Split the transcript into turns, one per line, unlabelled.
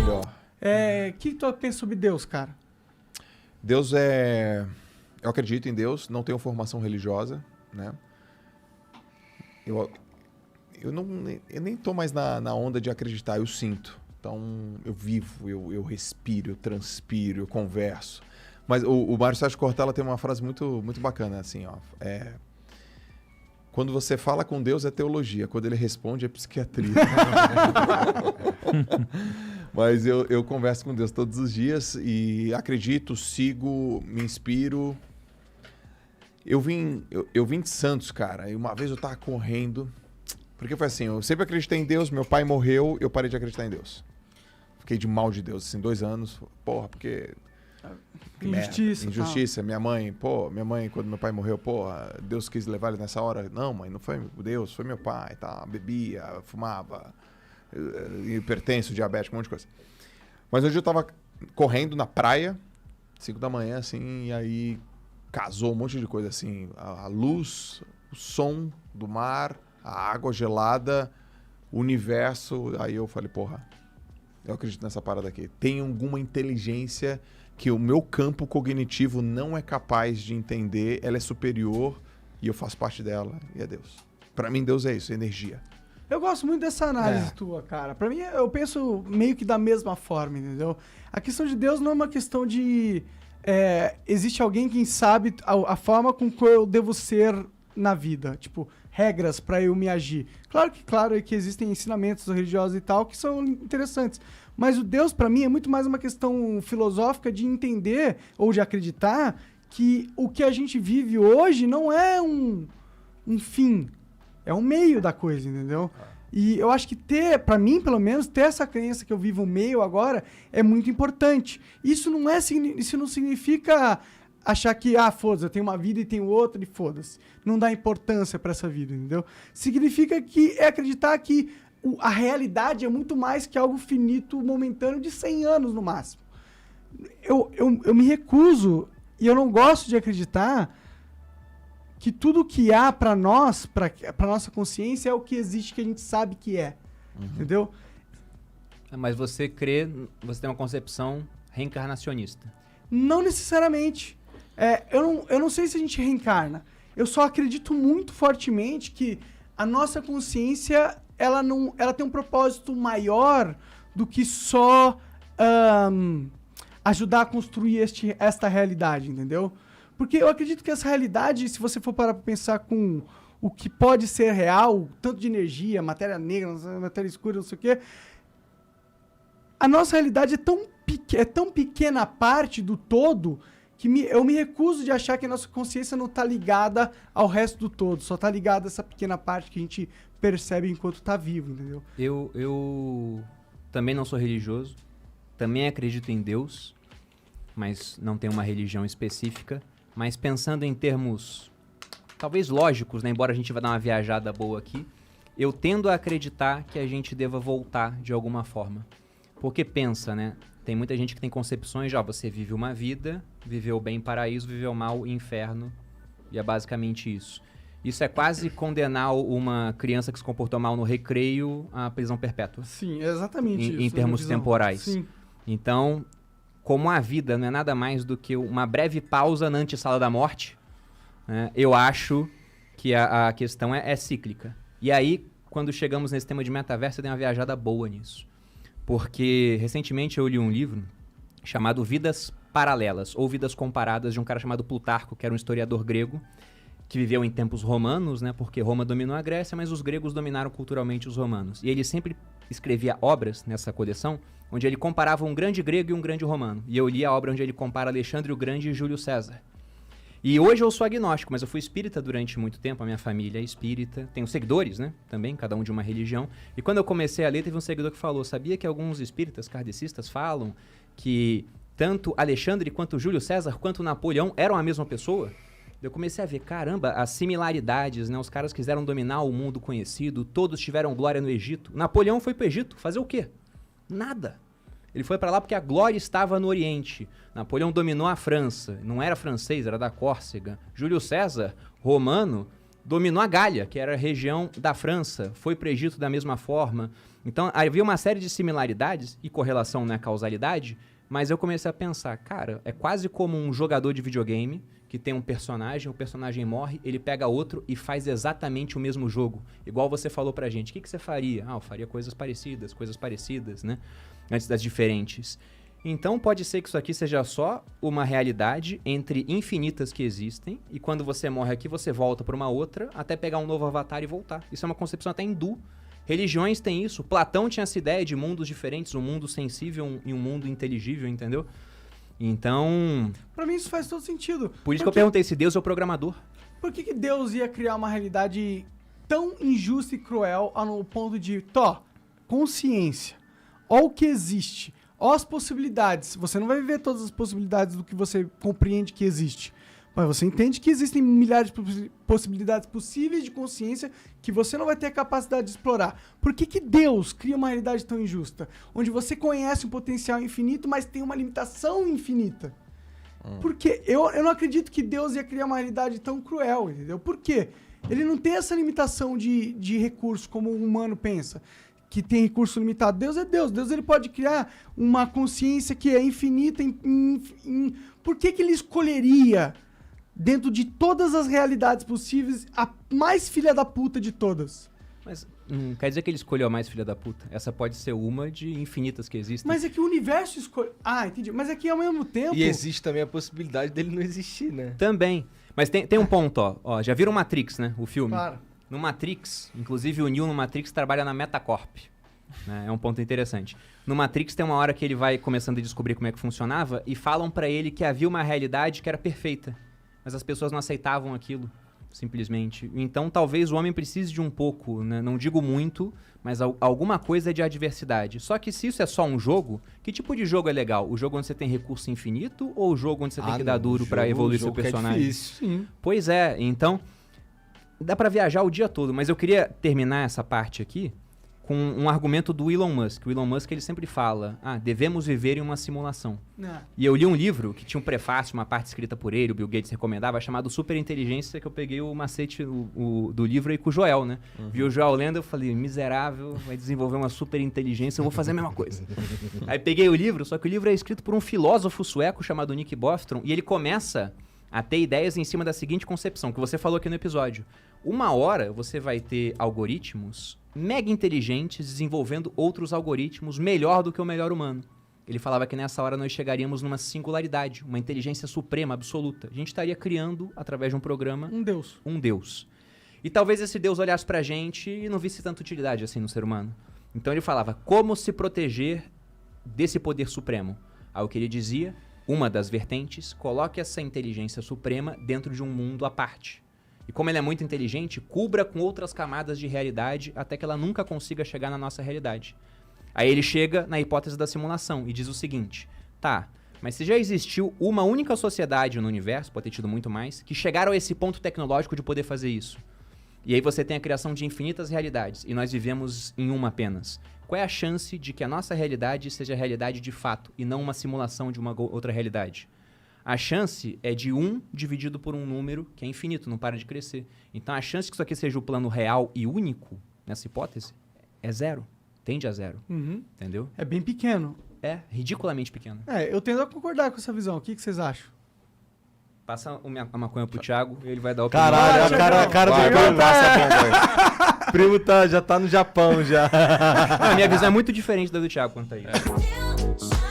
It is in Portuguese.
melhor.
O que tu pensa sobre Deus, cara?
Deus é... Eu acredito em Deus, não tenho formação religiosa, né? Eu nem tô mais na onda de acreditar, eu sinto. Então, eu vivo, eu respiro, eu transpiro, eu converso. Mas o Mário Sérgio Cortella tem uma frase muito, muito bacana, assim, ó. Quando você fala com Deus é teologia, quando ele responde é psiquiatria. Mas eu converso com Deus todos os dias e acredito, sigo, me inspiro. Eu vim de Santos, cara, e uma vez eu tava correndo, porque foi assim, eu sempre acreditei em Deus, meu pai morreu, eu parei de acreditar em Deus. Fiquei de mal de Deus, assim, 2 anos, porra, porque...
Injustiça.
Injustiça, minha mãe, quando meu pai morreu, Deus quis levar ele nessa hora. Não, mãe, não foi Deus, foi meu pai, tá? Bebia, fumava, hipertenso, diabético, um monte de coisa. Mas hoje eu tava correndo na praia, 5 da manhã, assim, e aí casou um monte de coisa, assim, a luz, o som do mar, a água gelada, o universo. Aí eu falei, eu acredito nessa parada aqui. Tem alguma inteligência que o meu campo cognitivo não é capaz de entender, ela é superior e eu faço parte dela, e é Deus. Pra mim, Deus é isso, energia.
Eu gosto muito dessa análise tua, cara. Pra mim, eu penso meio que da mesma forma, entendeu? A questão de Deus não é uma questão de... existe alguém que sabe a forma com que eu devo ser na vida. Tipo, regras pra eu me agir. Claro que existem ensinamentos religiosos e tal que são interessantes. Mas o Deus, pra mim, é muito mais uma questão filosófica de entender ou de acreditar que o que a gente vive hoje não é um fim. É um meio da coisa, entendeu? E eu acho que pra mim, pelo menos, ter essa crença que eu vivo um meio agora é muito importante. Isso não significa achar que, foda-se, eu tenho uma vida e tenho outra e foda-se. Não dá importância pra essa vida, entendeu? Significa que é acreditar que a realidade é muito mais que algo finito, momentâneo, de 100 anos no máximo. Eu me recuso e eu não gosto de acreditar que tudo que há para nós, para nossa consciência, é o que existe, que a gente sabe que é. Entendeu?
Mas você tem uma concepção reencarnacionista.
Não necessariamente. Eu não sei se a gente reencarna. Eu só acredito muito fortemente que a nossa consciência... Ela tem um propósito maior do que só ajudar a construir esta realidade, entendeu? Porque eu acredito que essa realidade, se você for parar para pensar com o que pode ser real, tanto de energia, matéria negra, matéria escura, não sei o quê, a nossa realidade é tão pequena parte do todo que eu me recuso de achar que a nossa consciência não está ligada ao resto do todo, só está ligada a essa pequena parte que a gente percebe enquanto está vivo, entendeu?
Eu também não sou religioso, também acredito em Deus, mas não tenho uma religião específica. Mas pensando em termos, talvez lógicos, né? Embora a gente vá dar uma viajada boa aqui, eu tendo a acreditar que a gente deva voltar de alguma forma. Porque pensa, né? Tem muita gente que tem concepções de, você vive uma vida, viveu bem paraíso, viveu mal inferno, e é basicamente isso. Isso é quase condenar uma criança que se comportou mal no recreio à prisão perpétua.
Sim, é exatamente isso.
Em termos temporais.
Sim.
Então, como a vida não é nada mais do que uma breve pausa na antessala da morte, né, eu acho que a questão é cíclica. E aí, quando chegamos nesse tema de metaverso, eu dei uma viajada boa nisso. Porque, recentemente, eu li um livro chamado Vidas Paralelas, ou Vidas Comparadas, de um cara chamado Plutarco, que era um historiador grego, que viveu em tempos romanos, né, porque Roma dominou a Grécia, mas os gregos dominaram culturalmente os romanos. E ele sempre escrevia obras nessa coleção, onde ele comparava um grande grego e um grande romano. E eu li a obra onde ele compara Alexandre o Grande e Júlio César. E hoje eu sou agnóstico, mas eu fui espírita durante muito tempo, a minha família é espírita. Tenho seguidores, né, também, cada um de uma religião. E quando eu comecei a ler, teve um seguidor que falou, sabia que alguns espíritas kardecistas falam que tanto Alexandre quanto Júlio César quanto Napoleão eram a mesma pessoa? Eu comecei a ver, caramba, as similaridades, né? Os caras quiseram dominar o mundo conhecido, todos tiveram glória no Egito. Napoleão foi pro Egito, fazer o quê? Nada. Ele foi para lá porque a glória estava no Oriente. Napoleão dominou a França, não era francês, era da Córcega. Júlio César, romano, dominou a Gália, que era a região da França, foi para o Egito da mesma forma. Então, havia uma série de similaridades e correlação, né, causalidade, mas eu comecei a pensar, cara, é quase como um jogador de videogame que tem um personagem, o personagem morre, ele pega outro e faz exatamente o mesmo jogo. Igual você falou pra gente. O que você faria? Eu faria coisas parecidas, né? Antes das diferentes. Então, pode ser que isso aqui seja só uma realidade entre infinitas que existem, e quando você morre aqui, você volta para uma outra, até pegar um novo avatar e voltar. Isso é uma concepção até hindu. Religiões têm isso. Platão tinha essa ideia de mundos diferentes, um mundo sensível e um mundo inteligível, entendeu? Então...
Pra mim isso faz todo sentido.
Por isso que eu perguntei se Deus é o programador.
Por que Deus ia criar uma realidade tão injusta e cruel no ponto de, consciência, ó o que existe, ó as possibilidades. Você não vai viver todas as possibilidades do que você compreende que existe. Mas você entende que existem milhares de possibilidades possíveis de consciência que você não vai ter a capacidade de explorar. Por que Deus cria uma realidade tão injusta? Onde você conhece um potencial infinito, mas tem uma limitação infinita. Porque eu não acredito que Deus ia criar uma realidade tão cruel, entendeu? Por quê? Ele não tem essa limitação de recursos como o humano pensa, que tem recurso limitado. Deus é Deus. Deus ele pode criar uma consciência que é infinita. Por que ele escolheria... dentro de todas as realidades possíveis, a mais filha da puta de todas?
Mas quer dizer que ele escolheu a mais filha da puta. Essa pode ser uma de infinitas que existem.
Mas é que o universo escolhe... entendi. Mas é que ao mesmo tempo...
E existe também a possibilidade dele não existir, né?
Também. Mas tem um ponto, ó. Já viram Matrix, né? O filme?
Claro.
No Matrix, inclusive o Neo no Matrix trabalha na Metacorp. Né? É um ponto interessante. No Matrix tem uma hora que ele vai começando a descobrir como é que funcionava e falam pra ele que havia uma realidade que era perfeita. Mas as pessoas não aceitavam aquilo, simplesmente. Então, talvez o homem precise de um pouco, né? Não digo muito, mas alguma coisa de adversidade. Só que se isso é só um jogo, que tipo de jogo é legal? O jogo onde você tem recurso infinito ou o jogo onde você tem que dar duro pra evoluir seu personagem?
É difícil. Sim.
Pois é, então dá pra viajar o dia todo. Mas eu queria terminar essa parte aqui com um argumento do Elon Musk. O Elon Musk ele sempre fala, devemos viver em uma simulação. E eu li um livro que tinha um prefácio, uma parte escrita por ele, o Bill Gates recomendava, chamado Superinteligência, que eu peguei o macete do livro aí com o Joel, né? Vi o Joel lendo, eu falei, miserável, vai desenvolver uma superinteligência, eu vou fazer a mesma coisa. Aí peguei o livro, só que o livro é escrito por um filósofo sueco chamado Nick Bostrom, e ele começa a ter ideias em cima da seguinte concepção, que você falou aqui no episódio. Uma hora você vai ter algoritmos mega inteligentes desenvolvendo outros algoritmos melhor do que o melhor humano. Ele falava que nessa hora nós chegaríamos numa singularidade, uma inteligência suprema, absoluta. A gente estaria criando, através de um programa... Um Deus. E talvez esse Deus olhasse pra gente e não visse tanta utilidade assim no ser humano. Então ele falava, como se proteger desse poder supremo? Aí o que ele dizia, uma das vertentes, coloque essa inteligência suprema dentro de um mundo à parte. E como ele é muito inteligente, cubra com outras camadas de realidade até que ela nunca consiga chegar na nossa realidade. Aí ele chega na hipótese da simulação e diz o seguinte, mas se já existiu uma única sociedade no universo, pode ter tido muito mais, que chegaram a esse ponto tecnológico de poder fazer isso. E aí você tem a criação de infinitas realidades e nós vivemos em uma apenas. Qual é a chance de que a nossa realidade seja a realidade de fato e não uma simulação de uma outra realidade? A chance é de 1 dividido por um número que é infinito, não para de crescer. Então a chance que isso aqui seja o plano real e único, nessa hipótese, é 0. Tende a 0. Entendeu?
É bem pequeno.
É, ridiculamente pequeno.
Eu tendo a concordar com essa visão. O que vocês acham?
Passa a maconha pro Thiago e ele vai dar o opinião.
Caralho, a cara do primo tá... primo já tá no Japão já.
A minha visão é muito diferente da do Thiago quanto a isso.